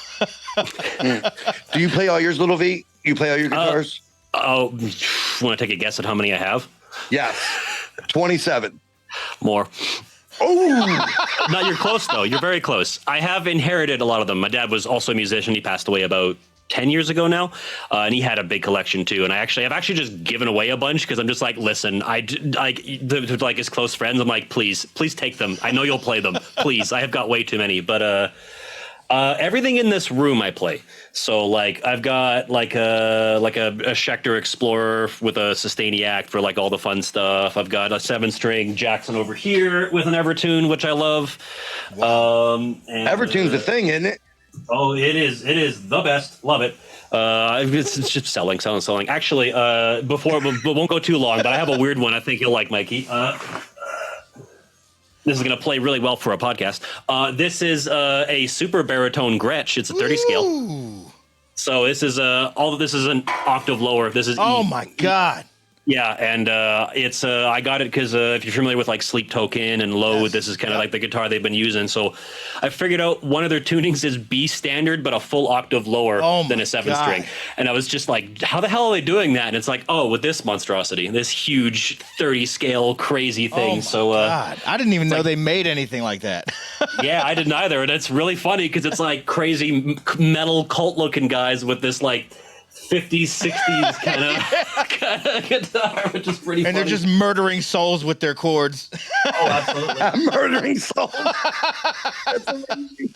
Do you play all yours, Little V? You play all your guitars? Want to take a guess at how many I have? Yes. 27. More. Oh, no, you're close though. You're very close. I have inherited a lot of them. My dad was also a musician. He passed away about 10 years ago now, and he had a big collection too. And I've actually just given away a bunch because I'm just like, listen, like his close friends. I'm like, please take them. I know you'll play them. Please, I have got way too many. But Everything in this room I play. So like I've got like a Schecter Explorer with a Sustainiac for like all the fun stuff. I've got a 7-string Jackson over here with an Evertune, which I love. Wow. Evertune's a thing, isn't it? Oh, it is. It is the best. Love it. It's just selling. Actually, before, but won't go too long. But I have a weird one. I think you'll like, Mikey. This is going to play really well for a podcast. This is a super baritone Gretsch. It's a 30 scale. So this is this is an octave lower. This is oh my god. Yeah, and it's I got it because if you're familiar with like Sleep Token and Load, this is kind of like the guitar they've been using. So I figured out one of their tunings is B standard, but a full octave lower than a 7-string. And I was just like, how the hell are they doing that? And it's like, oh, with this monstrosity, this huge 30 scale crazy thing. God. I didn't even know they made anything like that. Yeah, I didn't either. And it's really funny because it's like crazy metal cult looking guys with this like 50s, 60s kind of guitar, which is pretty funny. And they're just murdering souls with their chords. Oh, absolutely. Murdering souls. That's amazing.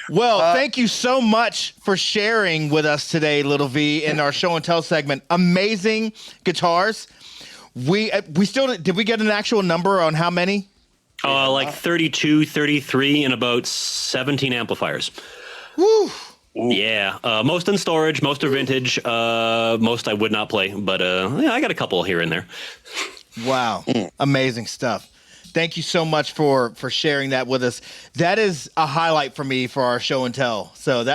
Well, thank you so much for sharing with us today, Little V, in our show and tell segment. Amazing guitars. We still did we get an actual number on how many? Like 32, 33, and about 17 amplifiers. Woo. Ooh. Yeah, most in storage, most are vintage, most I would not play, but yeah, I got a couple here and there. Wow, amazing stuff. Thank you so much for sharing that with us. That is a highlight for me for our show and tell. So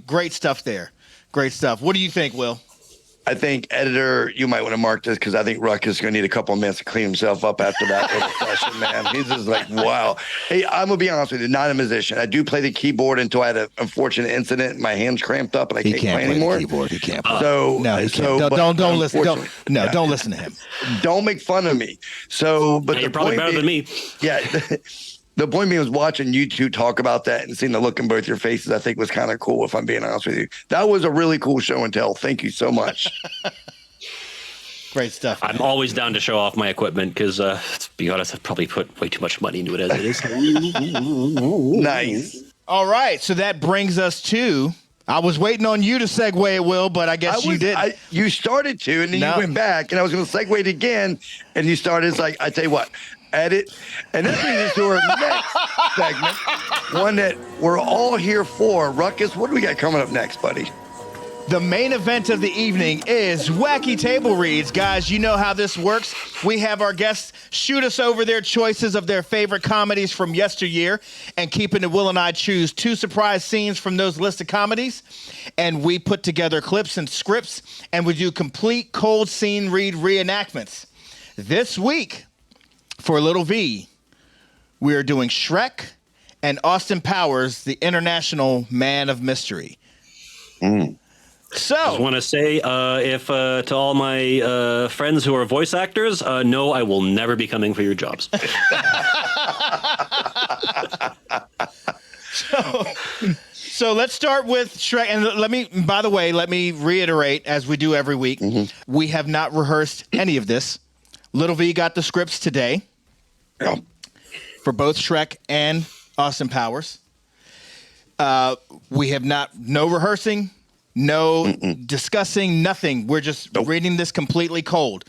great stuff there. Great stuff. What do you think, Will? I think, editor, you might want to mark this because I think Ruck is going to need a couple of minutes to clean himself up after that little session, man. He's just like, wow. Hey, I'm going to be honest with you, not a musician. I do play the keyboard until I had an unfortunate incident. My hands cramped up and I can't play anymore. He can't play. So, no, he can't. Don't listen. Don't listen to him. Don't make fun of me. So, but you're probably better than me. Yeah. The point being was watching you two talk about that and seeing the look in both your faces, I think was kind of cool, if I'm being honest with you. That was a really cool show and tell. Thank you so much. Great stuff. I'm always down to show off my equipment because, to be honest, I've probably put way too much money into it as it is. Nice. All right. So that brings us to, I was waiting on you to segue it, Will, but I guess you did. You started to, and then you went back, and I was going to segue it again, and you started, it's like, I tell you what. Edit. And that brings us to our next segment, one that we're all here for. Ruckus, what do we got coming up next, buddy? The main event of the evening is Wacky Table Reads. Guys, you know how this works. We have our guests shoot us over their choices of their favorite comedies from yesteryear, and Keeping It Will and I choose 2 surprise scenes from those listed comedies, and we put together clips and scripts, and we do complete cold scene read reenactments. This week, for Little V, we are doing Shrek and Austin Powers, the International Man of Mystery. So, I just want to say, if to all my friends who are voice actors, no, I will never be coming for your jobs. So let's start with Shrek. And let me reiterate, as we do every week, we have not rehearsed any of this. Little V got the scripts today for both Shrek and Austin Powers. We have no rehearsing, no discussing, nothing. We're just reading this completely cold.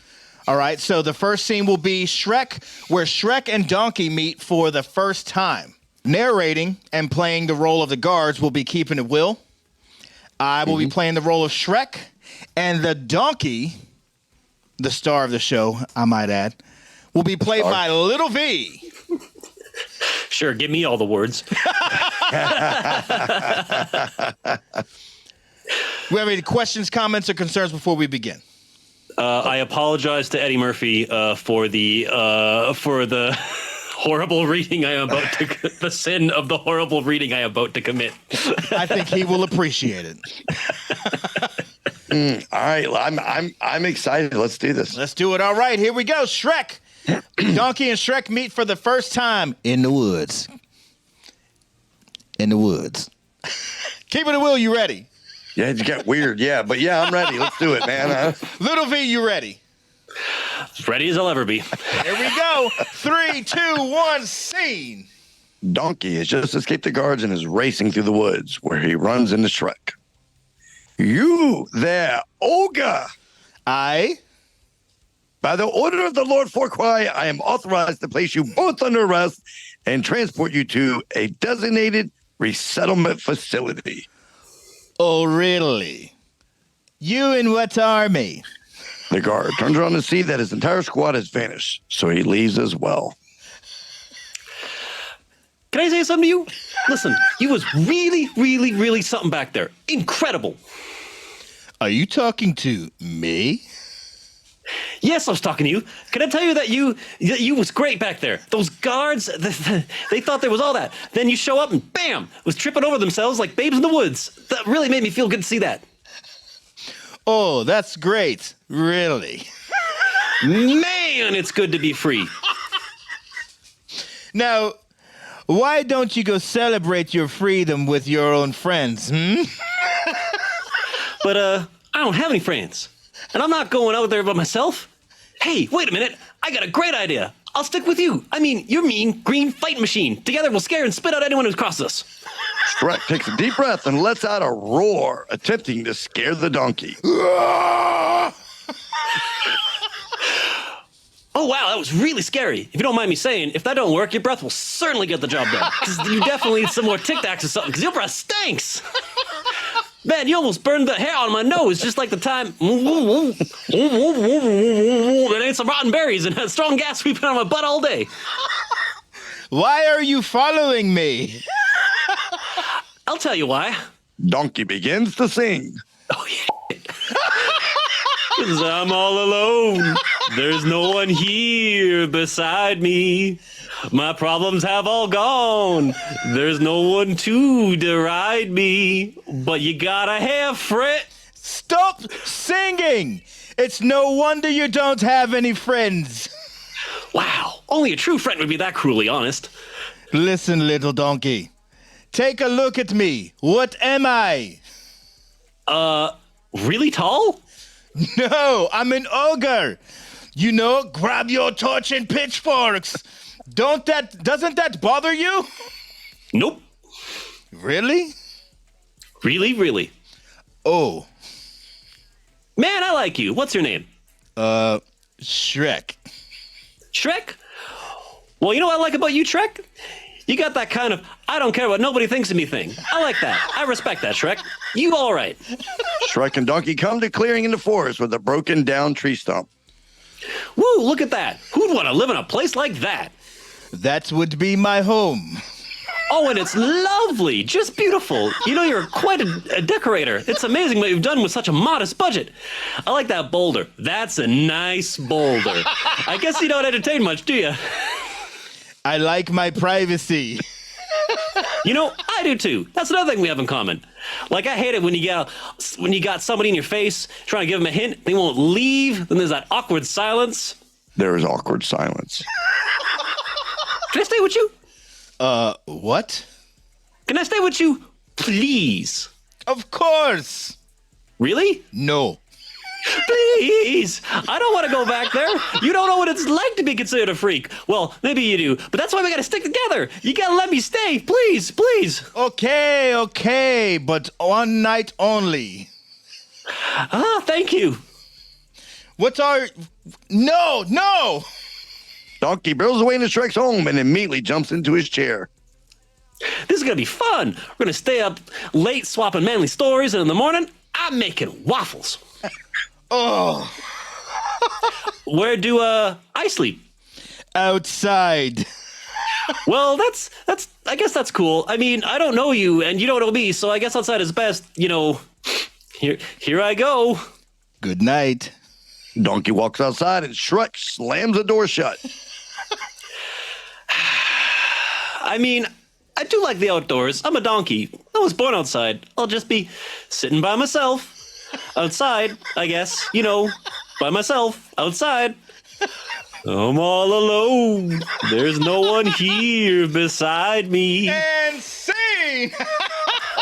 All right, so the first scene will be Shrek, where Shrek and Donkey meet for the first time. Narrating and playing the role of the guards will be Keeping It Will. I will be playing the role of Shrek, and the donkey, the star of the show, I might add, will be played by Little V. Sure, give me all the words. We have any questions, comments, or concerns before we begin? I apologize to Eddie Murphy for the horrible reading I am about to the sin of the horrible reading I am about to commit. I think he will appreciate it. All right, well, I'm excited. Let's do this. Let's do it. All right, here we go. Shrek. Donkey and Shrek meet for the first time in the woods. In the woods. Keeping It Will, you ready? Yeah, it got weird. Yeah, but yeah, I'm ready. Let's do it, man. Little V, you ready? As ready as I'll ever be. Here we go. 3, 2, 1, scene. Donkey has just escaped the guards and is racing through the woods, where he runs into Shrek. You there, ogre! I? By the order of the Lord Forquay, I am authorized to place you both under arrest and transport you to a designated resettlement facility. Oh, really? You in what army? The guard turns around to see that his entire squad has vanished, so he leaves as well. Can I say something to you? Listen, you was really, really, really something back there. Incredible. Are you talking to me? Yes, I was talking to you. Can I tell you that you was great back there? Those guards, they thought there was all that. Then you show up and bam, was tripping over themselves like babes in the woods. That really made me feel good to see that. Oh, that's great. Really? Man, it's good to be free. Now, why don't you go celebrate your freedom with your own friends, But I don't have any friends. And I'm not going out there by myself. Hey, wait a minute. I got a great idea. I'll stick with you. I mean, you're mean green fight machine. Together we'll scare and spit out anyone who crosses us. Shrek takes a deep breath and lets out a roar, attempting to scare the donkey. Oh, wow, that was really scary. If you don't mind me saying, if that don't work, your breath will certainly get the job done. Because you definitely need some more Tic Tacs or something, because your breath stinks. Man, you almost burned the hair on my nose, just like the time that ate some rotten berries and had strong gas sweeping on my butt all day. Why are you following me? I'll tell you why. Donkey begins to sing. Oh, yeah. 'Cause I'm all alone. There's no one here beside me. My problems have all gone. There's no one to deride me. But you gotta have Fred. Stop singing! It's no wonder you don't have any friends. Wow, only a true friend would be that cruelly honest. Listen, little donkey. Take a look at me. What am I? Really tall? No, I'm an ogre. You know, grab your torch and pitchforks. Doesn't that bother you? Nope. Really? Really, really. Oh. Man, I like you. What's your name? Shrek. Shrek? Well, you know what I like about you, Shrek? You got that kind of I don't care what nobody thinks of me thing. I like that. I respect that, Shrek. You all right. Shrek and Donkey come to clearing in the forest with a broken down tree stump. Woo, look at that. Who'd want to live in a place like that? That would be my home. Oh, and it's lovely. Just beautiful. You know, you're quite a decorator. It's amazing what you've done with such a modest budget. I like that boulder. That's a nice boulder. I guess you don't entertain much, do you? I like my privacy. You know, I do too. That's another thing we have in common. Like, I hate it when you got somebody in your face trying to give them a hint, they won't leave, then there's that awkward silence. There is awkward silence. Can I stay with you? What? Can I stay with you, please? Of course. Really? No. Please! I don't want to go back there. You don't know what it's like to be considered a freak. Well, maybe you do, but that's why we gotta stick together. You gotta let me stay, please, please. Okay, but one night only. Ah, thank you. No! Donkey barrels away into Shrek's home and immediately jumps into his chair. This is gonna be fun. We're gonna stay up late swapping manly stories, and in the morning, I'm making waffles. Oh. Where do I sleep? Outside. Well, I guess that's cool. I mean, I don't know you and you don't know me, so I guess outside is best. You know, here I go. Good night. Donkey walks outside and Shrek slams the door shut. I mean, I do like the outdoors. I'm a donkey. I was born outside. I'll just be sitting by myself. Outside, I guess. You know, by myself. Outside. I'm all alone. There's no one here beside me. And scene!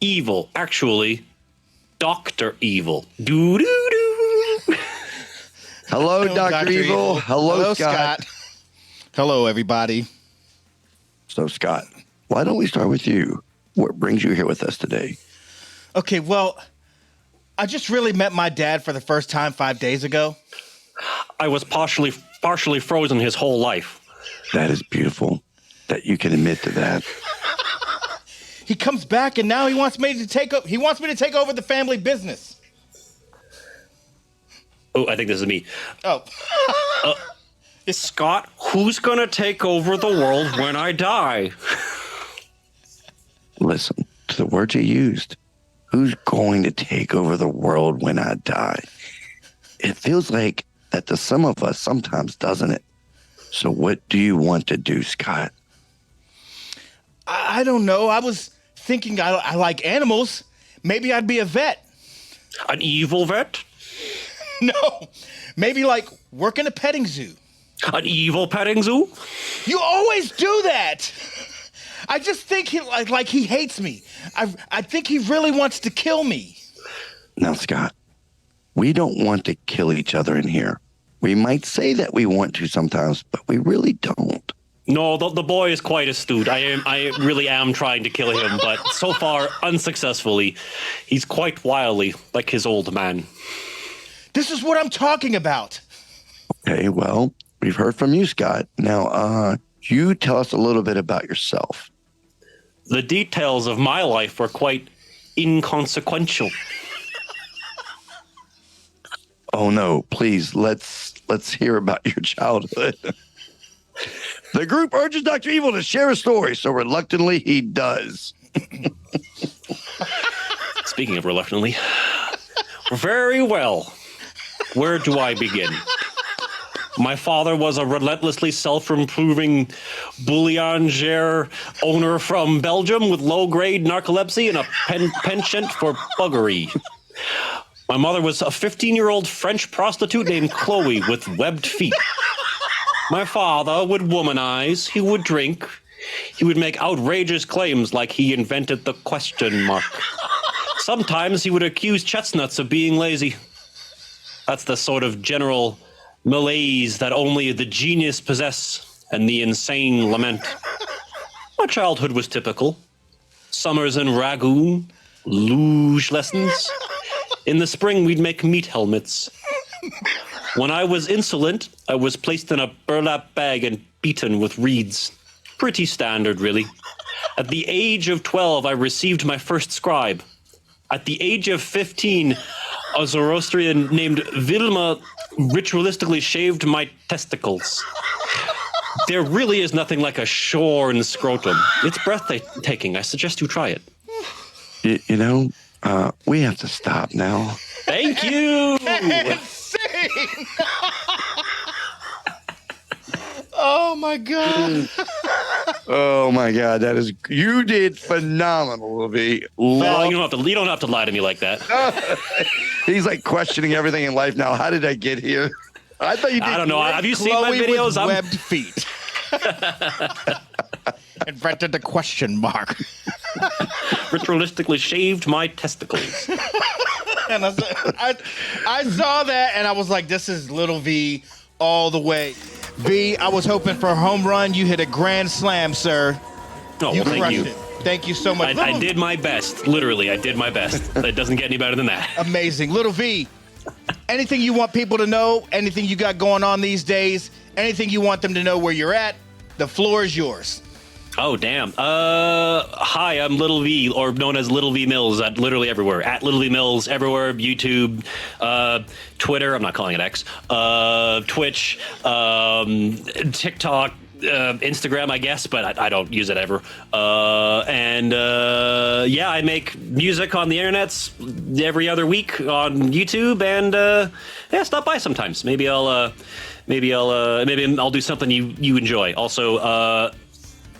Evil. Actually, Dr. Evil. Doo-doo-doo. Hello, Dr. Evil. Hello, Scott. Hello, everybody. So, Scott, why don't we start with you? What brings you here with us today? Okay, well, I just really met my dad for the first time 5 days ago. I was partially frozen his whole life. That is beautiful that you can admit to that. He comes back and now he wants me to take over the family business. Oh, I think this is me. Oh. Scott, who's going to take over the world when I die? Listen to the words you used. Who's going to take over the world when I die? It feels like that to some of us sometimes, doesn't it? So what do you want to do, Scott? I don't know. I was thinking I like animals. Maybe I'd be a vet. An evil vet? No. Maybe like work in a petting zoo. An evil petting zoo? You always do that. I just think he hates me. I think he really wants to kill me. Now, Scott, we don't want to kill each other in here. We might say that we want to sometimes, but we really don't. No, the boy is quite astute. I really am trying to kill him, but so far unsuccessfully. He's quite wily, like his old man. This is what I'm talking about. Okay, well, we've heard from you, Scott. Now, you tell us a little bit about yourself. The details of my life were quite inconsequential. Oh no, please, let's hear about your childhood. The group urges Dr. Evil to share a story, so reluctantly he does. Speaking of reluctantly, very well. Where do I begin? My father was a relentlessly self-improving boulangerie owner from Belgium with low-grade narcolepsy and a penchant for buggery. My mother was a 15-year-old French prostitute named Chloe with webbed feet. My father would womanize, he would drink, he would make outrageous claims like he invented the question mark. Sometimes he would accuse chestnuts of being lazy. That's the sort of general malaise that only the genius possess and the insane lament. My childhood was typical. Summers in Ragoon, luge lessons. In the spring, we'd make meat helmets. When I was insolent, I was placed in a burlap bag and beaten with reeds. Pretty standard, really. At the age of 12, I received my first scribe. At the age of 15, a Zoroastrian named Vilma ritualistically shaved my testicles. There really is nothing like a shorn scrotum. It's breathtaking. I suggest you try it. You know, we have to stop now. Thank you. Insane. Oh my God. Oh my God, you did phenomenal, V. Well, you don't have to lie to me like that. He's like questioning everything in life now. How did I get here? I thought you did. I don't know. Have you seen my Chloe videos? with webbed feet. Invented the question mark. Ritualistically shaved my testicles. And I saw that and I was like, this is little V all the way. V, I was hoping for a home run. You hit a grand slam, sir. Oh, You well, thank crushed you. it. Thank you so much. I did my best. Literally, I did my best. It doesn't get any better than that. Amazing. Little V, anything you want people to know, anything you got going on these days, anything you want them to know where you're at, the floor is yours. Oh, damn. Hi, I'm Little V, or known as Little V Mills, at literally everywhere. At Little V Mills, everywhere. YouTube, Twitter, I'm not calling it X, Twitch, TikTok, Instagram, I guess, but I don't use it ever. Yeah, I make music on the internets every other week on YouTube, and yeah, stop by sometimes. Maybe I'll do something you enjoy. Also,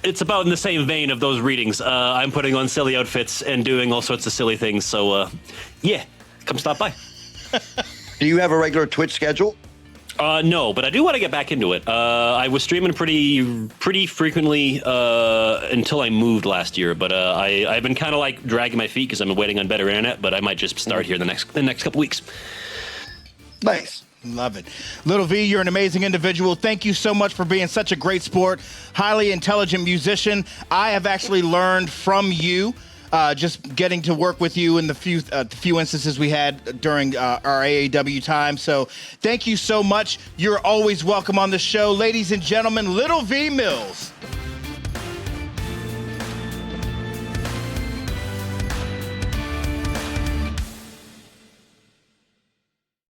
it's about in the same vein of those readings. I'm putting on silly outfits and doing all sorts of silly things. So, yeah, come stop by. Do you have a regular Twitch schedule? No, but I do want to get back into it. I was streaming pretty frequently until I moved last year, but I've been kind of like dragging my feet because I'm waiting on better internet. But I might just start here the next couple weeks. Nice. Love it. Little V, you're an amazing individual. Thank you so much for being such a great sport, highly intelligent musician. I have actually learned from you. Just getting to work with you in the few instances we had during our AAW time. So thank you so much. You're always welcome on the show. Ladies and gentlemen, Little V Mills.